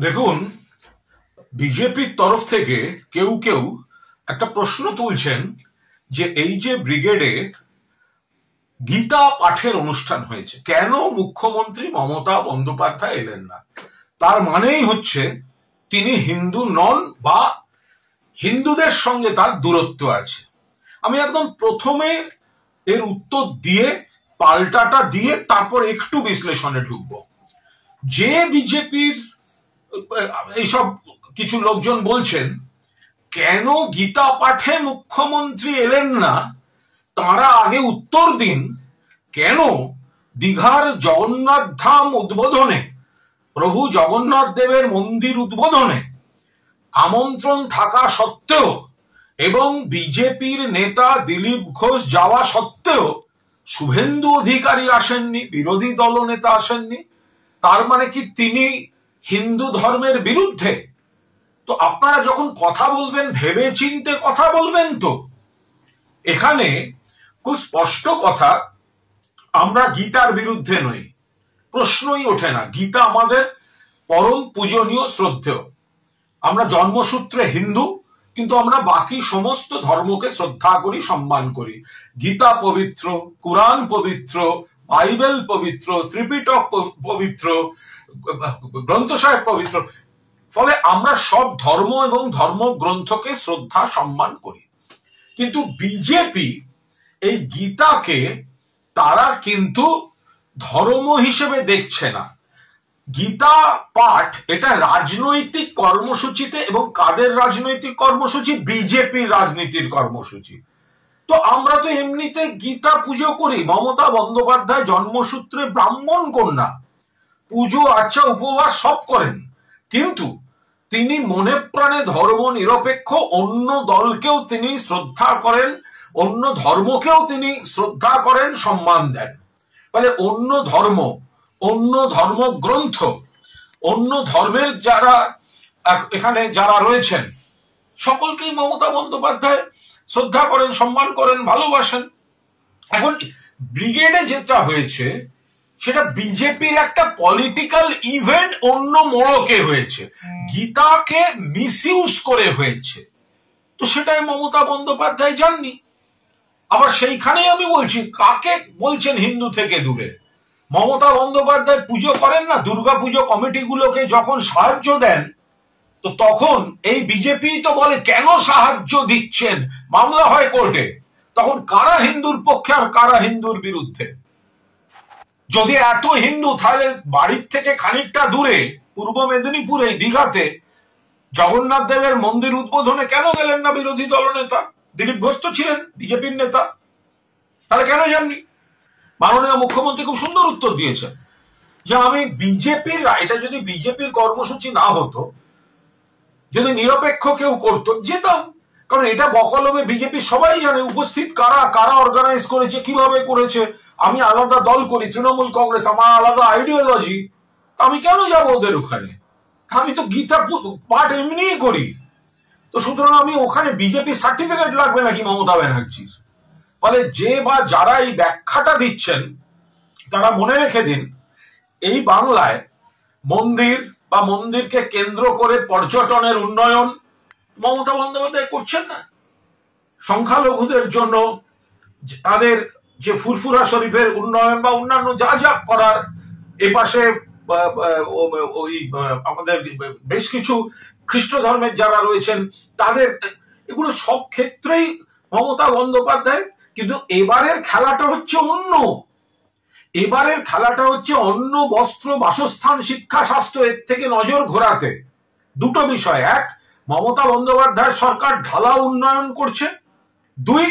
দেখুন, বিজেপির তরফ থেকে কেউ কেউ একটা প্রশ্ন তুলছেন যে এই যে ব্রিগেডে গীতা পাঠের অনুষ্ঠান হয়েছে, কেন মুখ্যমন্ত্রী মমতা বন্দ্যোপাধ্যায় এলেন না? তার মানেই হচ্ছে তিনি হিন্দু নন বা হিন্দুদের সঙ্গে তার দূরত্ব আছে। আমি একদম প্রথমে এর উত্তর দিয়ে পাল্টাটা দিয়ে তারপর একটু বিশ্লেষণে ঢুকবো। যে বিজেপির এইসব কিছু লোকজন বলছেন কেন গীতা পাঠে মুখ্যমন্ত্রী এলেন না, তারা আগে উত্তর দিন কেন দীঘার জগন্নাথ ধাম উদ্বোধনে, প্রভু জগন্নাথ দেবের মন্দির উদ্বোধনে আমন্ত্রণ থাকা সত্ত্বেও এবং বিজেপির নেতা দিলীপ ঘোষ যাওয়া সত্ত্বেও শুভেন্দু অধিকারী আসেননি, বিরোধী দলনেতা আসেননি? তার মানে কি তিনি হিন্দু ধর্মের বিরুদ্ধে? তো আপনারা যখন কথা বলবেন ভেবে চিন্তে কথা বলবেন। তো এখানে খুব স্পষ্ট কথা, আমরা গীতার বিরুদ্ধে নই, প্রশ্নই ওঠে না। গীতা আমাদের পরম পূজনীয় শ্রদ্ধেয়। আমরা জন্মসূত্রে হিন্দু, কিন্তু আমরা বাকি সমস্ত ধর্মকে শ্রদ্ধা করি, সম্মান করি। গীতা পবিত্র, কুরআন পবিত্র, বাইবেল পবিত্র, ত্রিপিটক পবিত্র, গ্রন্থ সাহেব পবিত্র। ফলে আমরা সব ধর্ম এবং ধর্মগ্রন্থকে শ্রদ্ধা সম্মান করি। কিন্তু বিজেপি এই গীতাকে তারা কিন্তু ধর্ম হিসেবে দেখছে না। গীতা পাঠ এটা রাজনৈতিক কর্মসূচিতে, এবং কাদের রাজনৈতিক কর্মসূচি? বিজেপির রাজনীতির কর্মসূচি। তো আমরা তো এমনিতে গীতা পুজো করি। মমতা বন্দ্যোপাধ্যায় জন্মসূত্রে ব্রাহ্মণ কন্যা, পুজো আর্চা উপবাস সব করেন, কিন্তু তিনি মনে প্রাণে ধর্ম নিরপেক্ষ। অন্য দলকেও তিনি শ্রদ্ধা করেন, অন্য ধর্মকেও তিনি শ্রদ্ধা করেন, সম্মান দেন। ফলে অন্য ধর্ম, অন্য ধর্মগ্রন্থ, অন্য ধর্মের যারা এখানে যারা রয়েছেন সকলকেই মমতা বন্দ্যোপাধ্যায় শ্রদ্ধা করেন, সম্মান করেন, ভালোবাসেন। এখন ব্রিগেডে যেটা হয়েছে সেটা বিজেপির একটা পলিটিক্যাল ইভেন্ট অন্য মোড়কে হয়েছে, গীতাকে মিসইউজ করে হয়েছে। তো সেটাই মমতা বন্দ্যোপাধ্যায় জাননি। আবার সেইখানেই আমি বলছি, কাকে বলছেন হিন্দু থেকে দূরে? মমতা বন্দ্যোপাধ্যায় পুজো করেন না, দুর্গা পুজো কমিটিগুলোকে যখন সাহায্য দেন, তো তখন এই বিজেপি তো বলে কেন সাহায্য দিচ্ছেন, মামলা হয় কোর্টে। তখন কারা হিন্দুর পক্ষে আর কারা হিন্দুর বিরুদ্ধে? যদি এত হিন্দু, তাহলে বাড়ির থেকে খানিকটা দূরে পূর্ব মেদিনীপুরে দীঘাতে জগন্নাথ দেবের মন্দির উদ্বোধনে কেন গেলেন না বিরোধী দলনেতা? দিলীপ ঘোষ তো ছিলেন বিজেপির নেতা, তাহলে কেন যাননি? মাননীয় মুখ্যমন্ত্রী খুব সুন্দর উত্তর দিয়েছেন যে আমি বিজেপির, এটা যদি বিজেপির কর্মসূচি না হতো, যদি নিরপেক্ষ কেউ করতো, যেতাম। কারণ এটা বকলমে বিজেপি সবাই জানে উপস্থিত কারা কারা অর্গানাইজ করেছে, কিভাবে করেছে। আমি আলাদা দল করি, তৃণমূল কংগ্রেস, আমার আলাদা আইডিওলজি, আমি কেন যাবো ওদের ওখানে? আমি তো গীতা পাঠ এমনিই করি। তো সুতরাং আমি ওখানে বিজেপি সার্টিফিকেট লাগবে নাকি মমতা ব্যানার্জির? ফলে যে বা যারা এই ব্যাখ্যাটা দিচ্ছেন তারা মনে রেখে দিন, এই বাংলায় মন্দির বা মন্দিরকে কেন্দ্র করে পর্যটনের উন্নয়ন মমতা বন্দ্যোপাধ্যায় করছেন না। সংখ্যালঘুদের জন্য তাদের যে ফুরফুরা শরীফের উন্নয়ন বা অন্যান্য যা যা করার, এপাশে ওই আমাদের বেশ কিছু খ্রিস্ট ধর্মের যারা রয়েছেন তাদের, এগুলো সব ক্ষেত্রেই মমতা বন্দ্যোপাধ্যায়। কিন্তু এবারের খেলাটা হচ্ছে অন্য। এবারের খেলাটা হচ্ছে অন্ন, বস্ত্র, বাসস্থান, শিক্ষা, স্বাস্থ্য, এর থেকে নজর ঘোরাতে দুটো বিষয়। এক, মমতা বন্দ্যোপাধ্যায় সরকার ঢালাও উন্নয়ন করছে। দুই,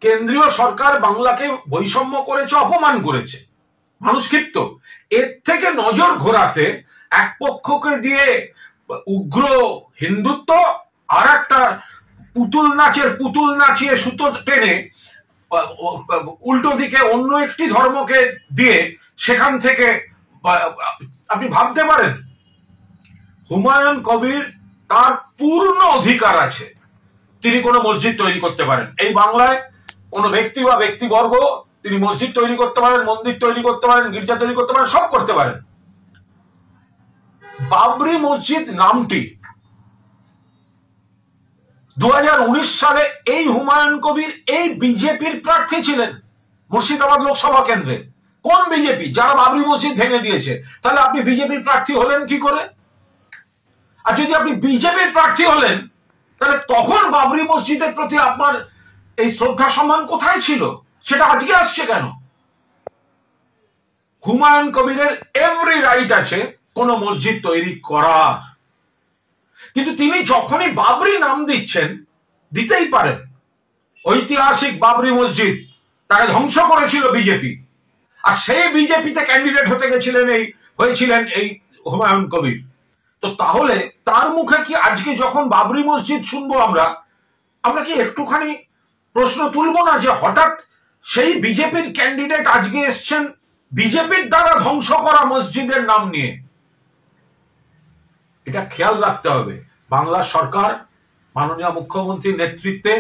কেন্দ্রীয় সরকার বাংলাকে বৈষম্য করেছে, অপমান করেছে, মানুষ ক্ষিপ্ত। এর থেকে নজর ঘোরাতে এক পক্ষকে দিয়ে উগ্র হিন্দুত্ব, আর একটা পুতুল নাচিয়ে সুতো টেনে উল্টো দিকে অন্য একটি ধর্মকে দিয়ে সেখান থেকে, আপনি ভাবতে পারেন হুমায়ুন কবির, তার পূর্ণ অধিকার আছে, তিনি কোনো মসজিদ তৈরি করতে পারেন। এই বাংলায় কোনো ব্যক্তি বা ব্যক্তিবর্গ তিনি মসজিদ তৈরি করতে পারেন, মন্দির তৈরি করতে পারেন, গির্জা তৈরি করতে পারেন, সব করতে পারেন। বাবরি মসজিদ নামটি 2019 সালে এই হুমায়ুন কবির এই বিজেপির প্রার্থী ছিলেন মুর্শিদাবাদ লোকসভা কেন্দ্রে। কোন বিজেপি? যারা বাবরি মসজিদ ভেঙে দিয়েছে। তাহলে আপনি বিজেপির প্রার্থী হলেন কি করে? আর যদি আপনি বিজেপির প্রার্থী হলেন তাহলে তখন বাবরি মসজিদের প্রতি আপনার এই শ্রদ্ধা সম্মান কোথায় ছিল? সেটা আজকে আসছে কেন? হুমায়ুন কবিরের এভরি রাইট আছে কোন মসজিদ তৈরি করার, কিন্তু তিনি যখনই বাবরি নাম দিচ্ছেন, দিতেই পারেন, ঐতিহাসিক বাবরি মসজিদ তাকে ধ্বংস করেছিল বিজেপি, আর সেই বিজেপিতে ক্যান্ডিডেট হয়েছিলেন এই হুমায়ুন কবির। তো তাহলে তার মুখে কি আজকে যখন বাবরি মসজিদ শুনবো আমরা কি একটুখানি প্রশ্ন তুলবো না যে হঠাৎ সেই বিজেপির ক্যান্ডিডেট আজকে এসছেন বিজেপির দ্বারা ধ্বংস করা মসজিদের নাম নিয়ে? এটা খেয়াল রাখতে হবে। বাংলা সরকার মাননীয় মুখ্যমন্ত্রীর নেতৃত্বে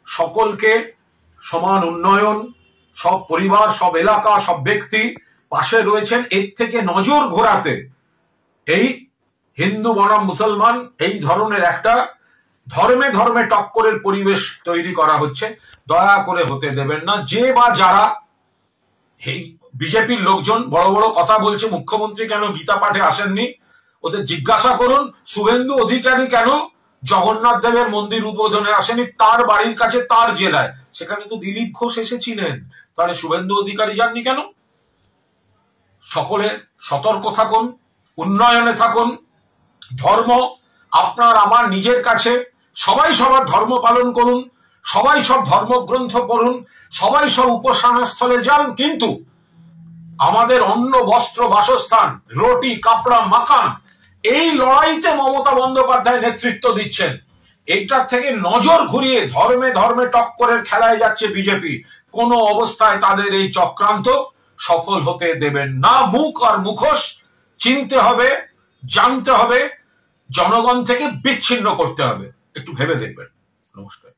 সকলকে সমান উন্নয়ন, সব পরিবার, সব এলাকা, সব ব্যক্তি পাশে রয়েছেন। এর থেকে নজর ঘোরাতে এই হিন্দু বনাম মুসলমান এই ধরনের একটা ধর্মে ধর্মে টক্করের পরিবেশ তৈরি করা হচ্ছে। দয়া করে হতে দেবেন না। যে বা যারা এই বিজেপির লোকজন বড় বড় কথা বলছে, মুখ্যমন্ত্রী কেন গীতা পাঠে আসেননি, ওদের জিজ্ঞাসা করুন শুভেন্দু অধিকারী কেন জগন্নাথ দেবের মন্দির উদ্বোধনে আসেনি, তার বাড়ির কাছে, তার জেলায়। সেখানে তো দিলীপ ঘোষ এসেছিলেন, তাহলে শুভেন্দু অধিকারী যাননি কেন? সকলে সতর্ক থাকুন, উন্নয়নে থাকুন। ধর্ম আপনার আমার নিজের কাছে, সবাই সবার ধর্ম পালন করুন, সবাই সব ধর্মগ্রন্থ পড়ুন, সবাই সব উপাসনা স্থলে যান, কিন্তু আমাদের অন্ন, বস্ত্র, বাসস্থান, রুটি, কাপড়া, মাকান, এই লড়াইতে মমতা বন্দ্যোপাধ্যায় নেতৃত্ব দিচ্ছেন। এইটার থেকে নজর ঘুরিয়ে ধর্মে ধর্মে টক্করের খেলায় যাচ্ছে বিজেপি। কোন অবস্থায় তাদের এই চক্রান্ত সফল হতে দেবেন না। মুখ আর মুখোশ চিনতে হবে, জানতে হবে, জনগণ থেকে বিচ্ছিন্ন করতে হবে। একটু ভেবে দেখবেন। নমস্কার।